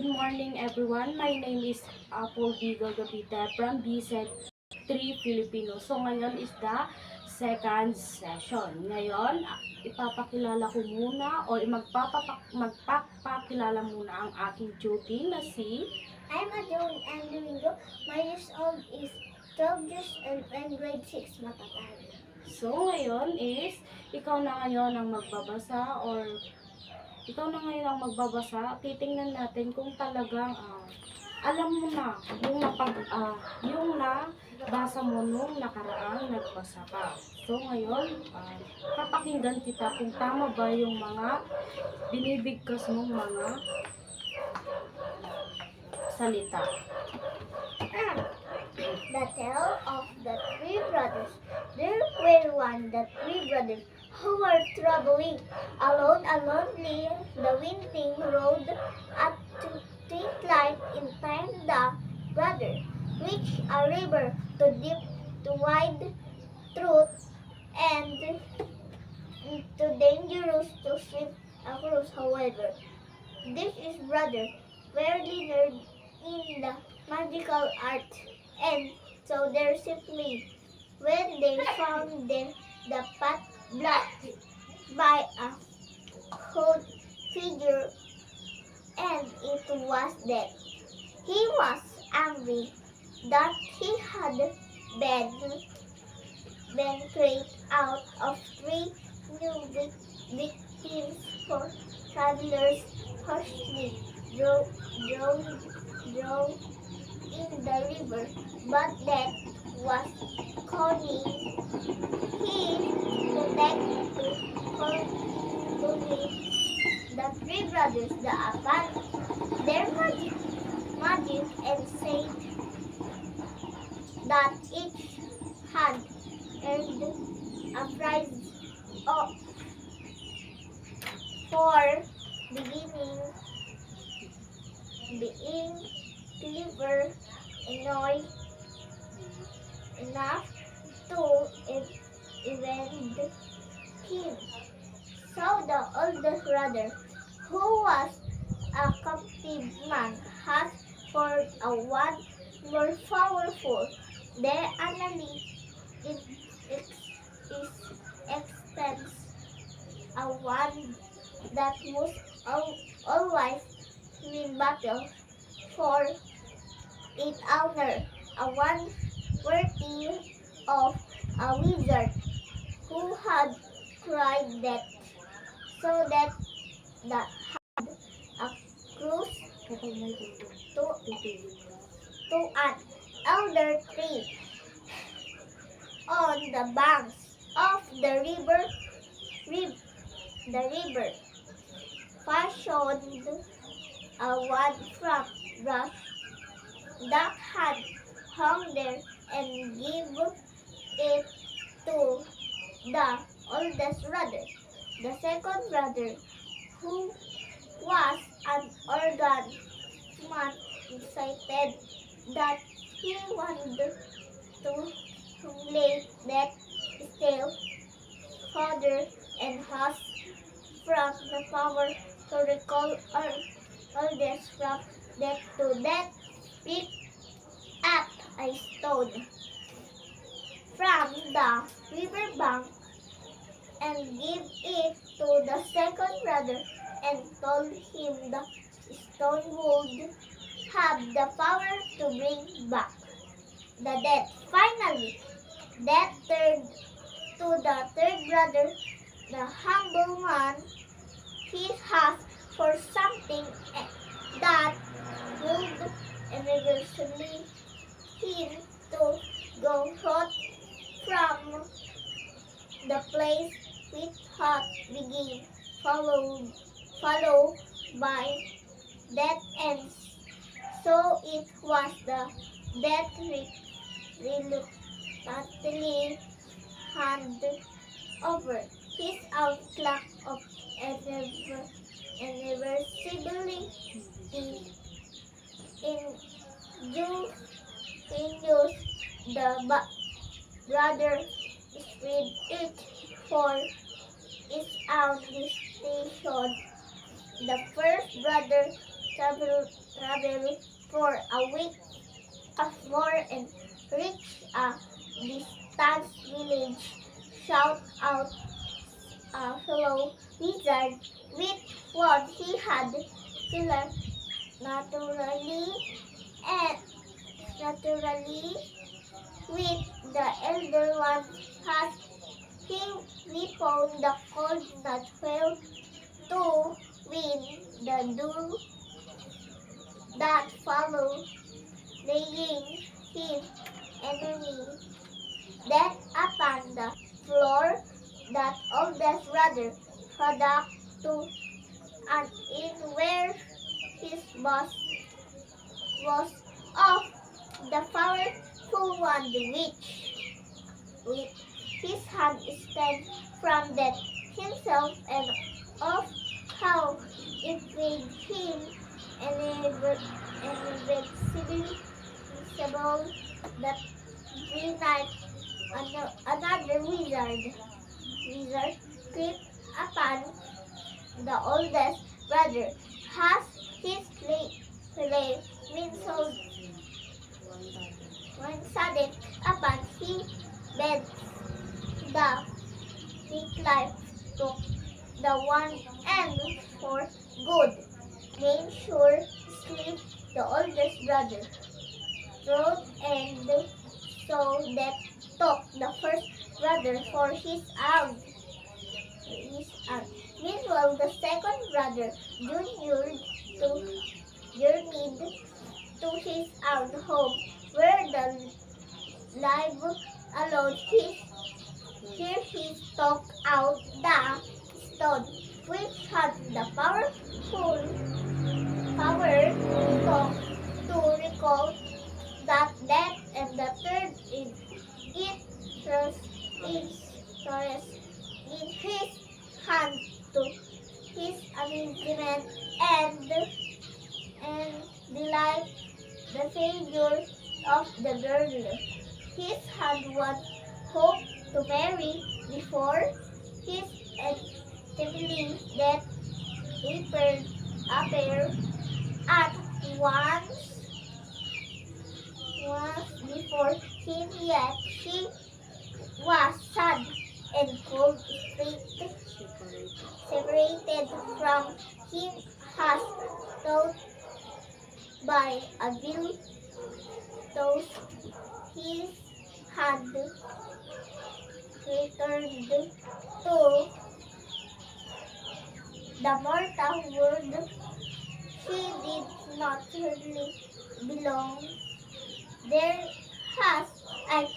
Good morning everyone. My name is Apple D. Gagabita from BSET 3 Filipino. So ngayon is the second session. Ngayon, ipapakilala ko muna o magpapakilala muna ang aking duty na si I'm Adon and Domingo. My years old is 12 years old and grade 6 matatag. So ngayon is ikaw na ngayon ang magbabasa or ikaw na ngayon ang magbabasa. Titingnan natin kung talagang alam mo na yung nabasa mo nung nakaraang nagbasa ka. So ngayon, papakinggan kita kung tama ba yung mga binibigkas mong mga salita. The tale of the three brothers. There were the three brothers who were traveling alone the winding road at twilight in time the brother reached a river too deep to wide through and too dangerous to swim across. However, this is brother very learned in the magical art, and so they're simply when they found the path blocked by a cold figure, and it was that he was angry that he had been created out of three new victims for travelers harshly drowned in the river, but that was Connie. He protected to lead the three brothers the their magic and said that each had earned a prize for being clever enough to evade him. So the oldest brother, who was a captive man, asked for a one more powerful. The enemy is extends a one that must always win battle for its honor, a one worthy of a wizard who had cried that so that had a cruise to an elder tree on the banks of the river fashioned a one from brush that had hung there and give it to the oldest brother. The second brother, who was an organ man, decided that he wanted to humiliate that still father and has from the power to recall oldest from death to death, pick up a stone from the riverbank and give it to the second brother and told him the stone would have the power to bring back the dead. Finally, that turned to the third brother, the humble man. He asked for something that would eventually him to go out from the place with hot begin, followed by death ends. So it was the death reluctantly handed over his outlook of irreversibility in the brother spread it for its own distinction. The first brother travel for a week more and reach a distant village. Shout out a fellow wizard with what he had learned naturally and naturally with the elder one has he we found the cold not fail to win the duel that followed, laying his enemy dead upon the floor. That oldest brother product to and in where his boss was of the powerful one which with his hand stand from death himself and of how it made him invincible that three night another wizard creep upon the oldest brother has his play mingled when sudden upon he bed the big life took the one and for good made sure sleep the oldest brother throat and so that took the first brother for his aunt. Meanwhile, the second brother journeyed to his own home, where the live alone here he took out the stone, which had the power to recall that death, and the third is it rests in his hand to his amusement and delight the figure of the girl. His had one hope to marry before his untimely death appeared at once before him, yet she was sad and cold separated from him has taught by a bill those he had returned to the mortal world. She did not really belong there has and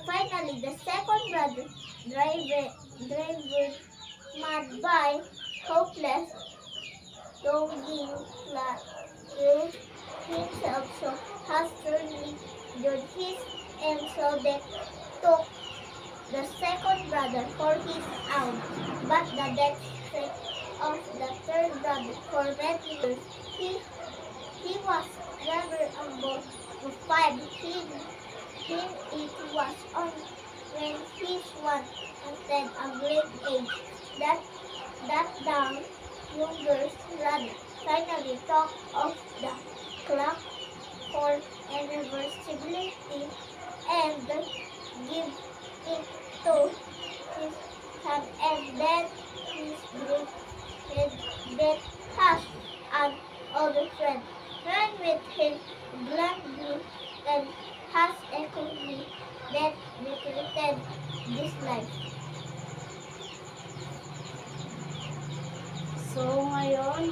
finally the second brother driven mad by hopeless longing killed himself so hastily did his and so that took the second brother for his own, but the death of the third brother for many years he was never able to find him. It was only when he was at a great age that the younger brother finally thought of the clock for irreversibility and give it to his son, and then his death has an older friend ran with him gladly and has equally that regretted this life. So, ngayon,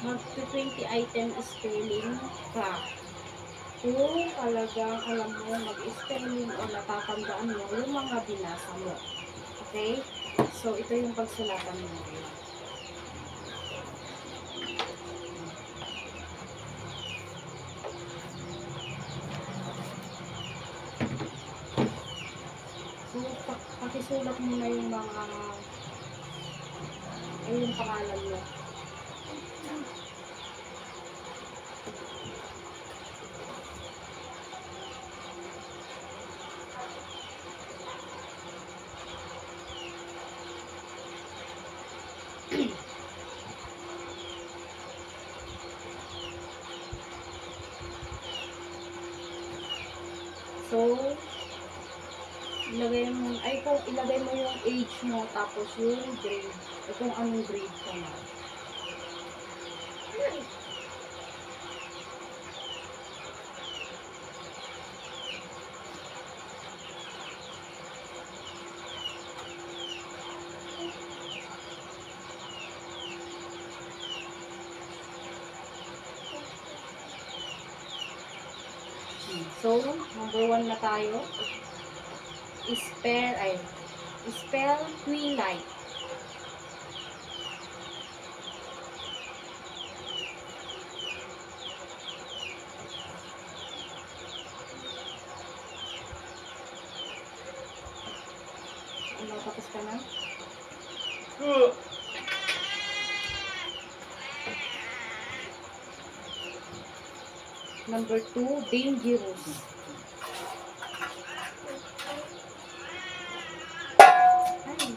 mag-20 item spelling ka. Kung talagang alam mo mag-spelling o natatandaan mo yung mga binasa mo. Okay? So, ito yung pagsulatan mo ngayon. So, pakisulat mo na yung mga yung pangalan mo. So, ilagay mo yung age mo, tapos yung grade, kung anong grade ka na. So, number 1 na tayo. Spell twilight. Ano, tapos ka na? Number 2, dangerous. Ay.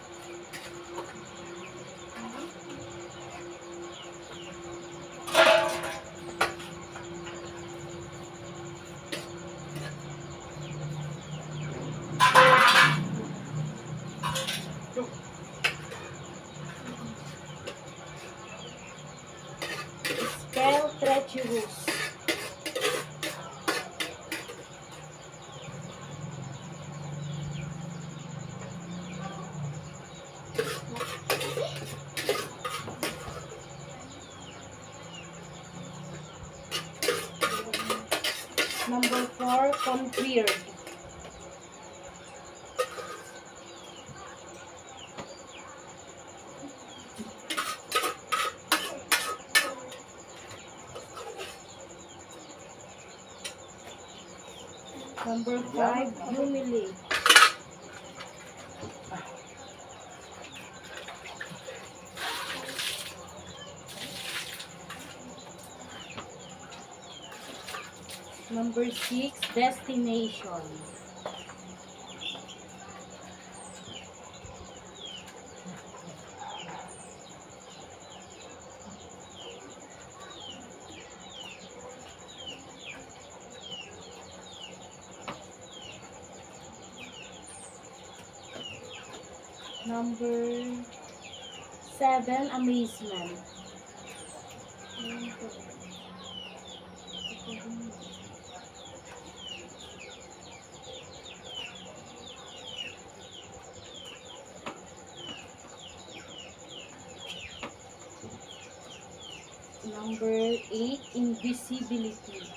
Spell treacherous. Number 4, contrary. Number 5, humiliate. Number 6, destination. Number 7, amazement. Number 8, invisibility.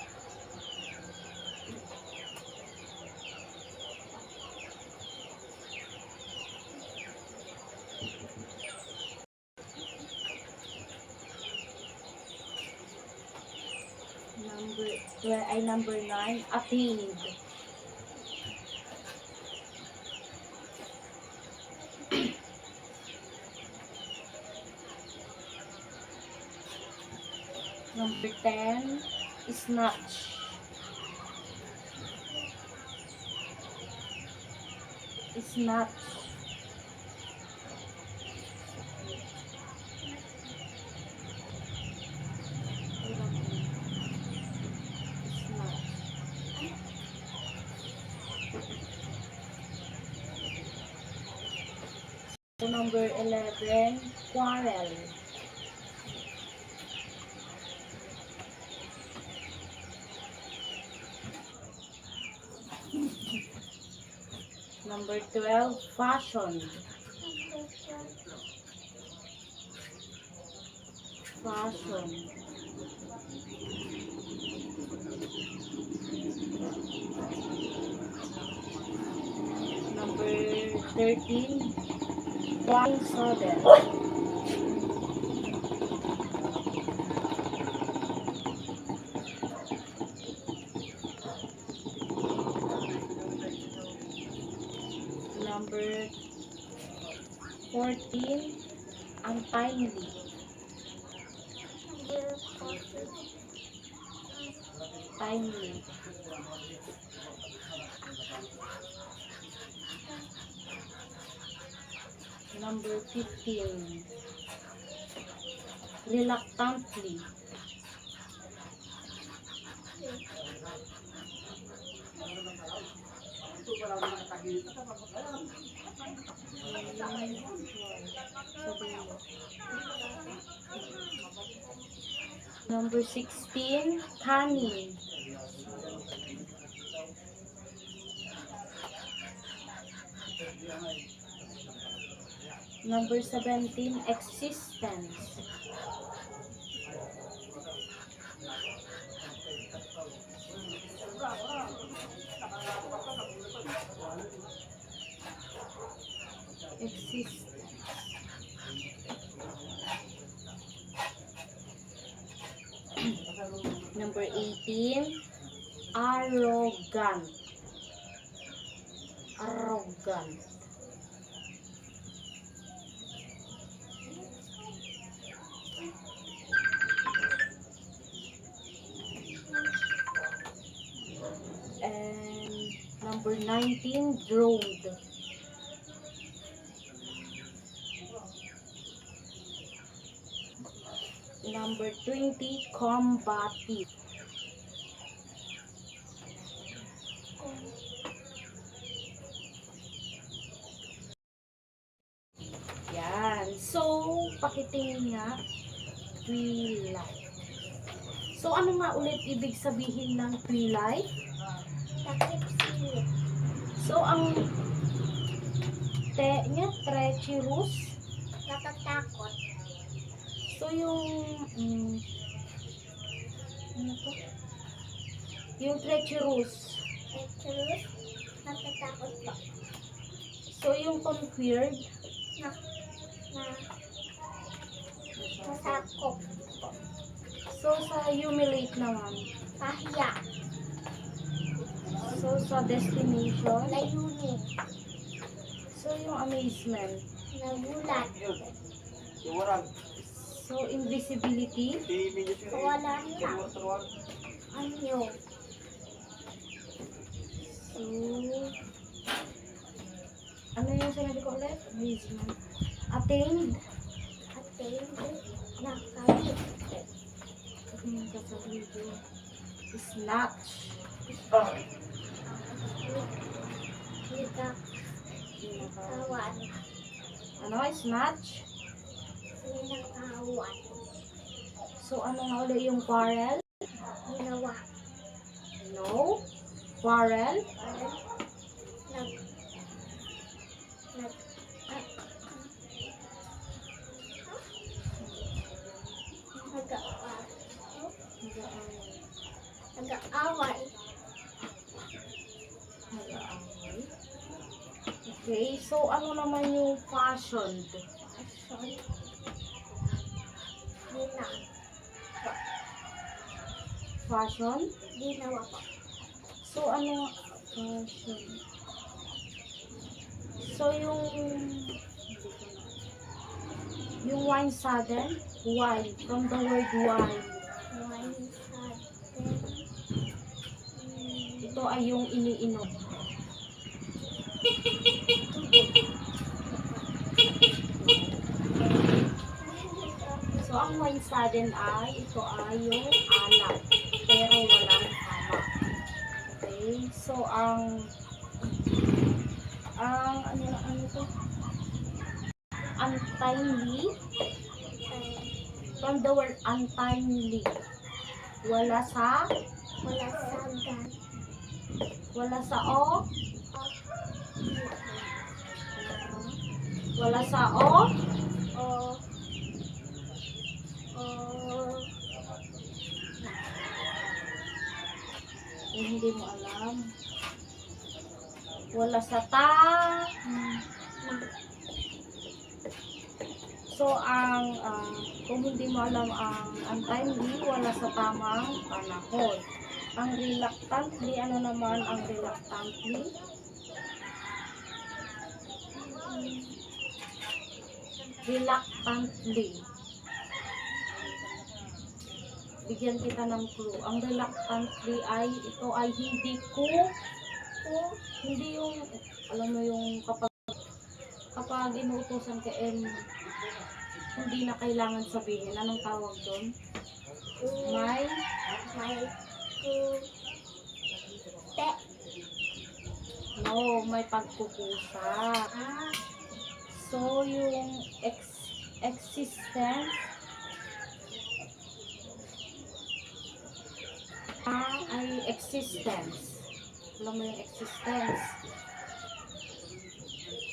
Number 9, attained. Number 10, snatch. Snatch. So, number 11, quarrel. Number 12, fashion. Fashion. Number 13, one sudden. Number 14, untimely. Timely. Number 15, reluctantly. Number 16, cunning. Number 17, existence. Existence. Number 18, arrogant. Arrogant. And number 19, droned. Number 20, combative. Yan. So, pakitingin nga, twilight. So, ano nga ulit ibig sabihin ng twilight? Takip silip. So, ang niya, treacherous. Natatakot. So, yung, ano to? Yung treacherous. Treacherous. Natatakot po. So, yung conquered. Na masakop. So, sa humiliate naman. Pahiya. So, sa destination. Layunin. So, yung amazement. Nagulat. So, invisibility. Kawalan lang. Anyo. So, ano yung sinabi ko ulit? Amazement. Attained. Attained. Nakamit. Tingin ka sa video. Snatch. Kawan. Ano? Snatch. Sinakawan. So, ano nga ulit yung quarrel? Ginawa. No. Quarrel. Nag nag-aaway. Nag-aaway. Okay. So, ano naman yung fashioned? Fashion? Ginawa po. So, ano? Fashion. So, yung wine sudden? Wine. From the word wine. Wine sudden. Ito ay yung iniinom. So, ang wine sudden ay, ito ay yung alak. Pero walang tama. Okay? So, ano to? Untimely. From the word untimely. Wala sa Gan. wala sa o, wala sa o, hindi mo alam. Wala sa ta. So, kung hindi mo alam ang untimely, wala sa tamang panahon. Ang reluctantly, ano naman ang reluctantly? Reluctantly. Bigyan kita ng clue. Ang reluctantly ay, ito ay hindi hindi yung, alam mo yung kapag inuutosan ka hindi na kailangan sabihin. Anong tawag doon? No, may pagkukusa. Ah, So, yung existence ay existence. Alam mo yung existence.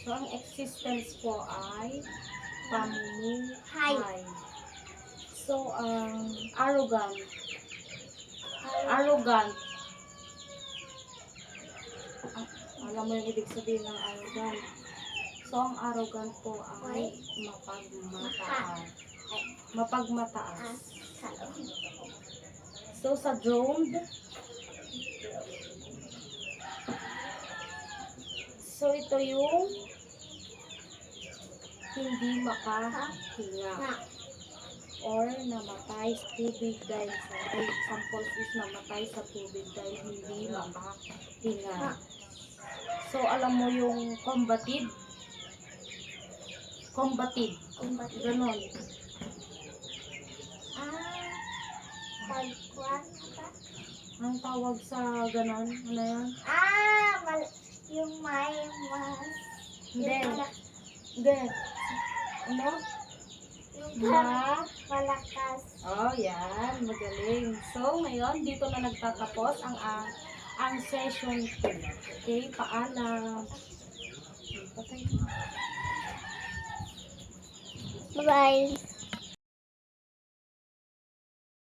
So, ang existence po ay pamumuhay. So, ang arrogant. Arrogant. Alam mo yung ibig sabihin ng arrogant. So, ang arrogant po ay mapagmataas. Mapagmataas. So, sa droned, so ito yung hindi makahinga or namatay sa tubig dahil sa example is namatay sa tubig dahil hindi makahinga. So, alam mo yung combative? Combative. Ganon. Pagkwanta. Ang tawag sa ganon, ano yan? Yung may mas. Hindi. Yung Hindi. Ano? Yung malakas. Oh, yan. Magaling. So, ngayon, dito na nagtatapos ang session 2. Okay, paalam. Patay na. Bye-bye.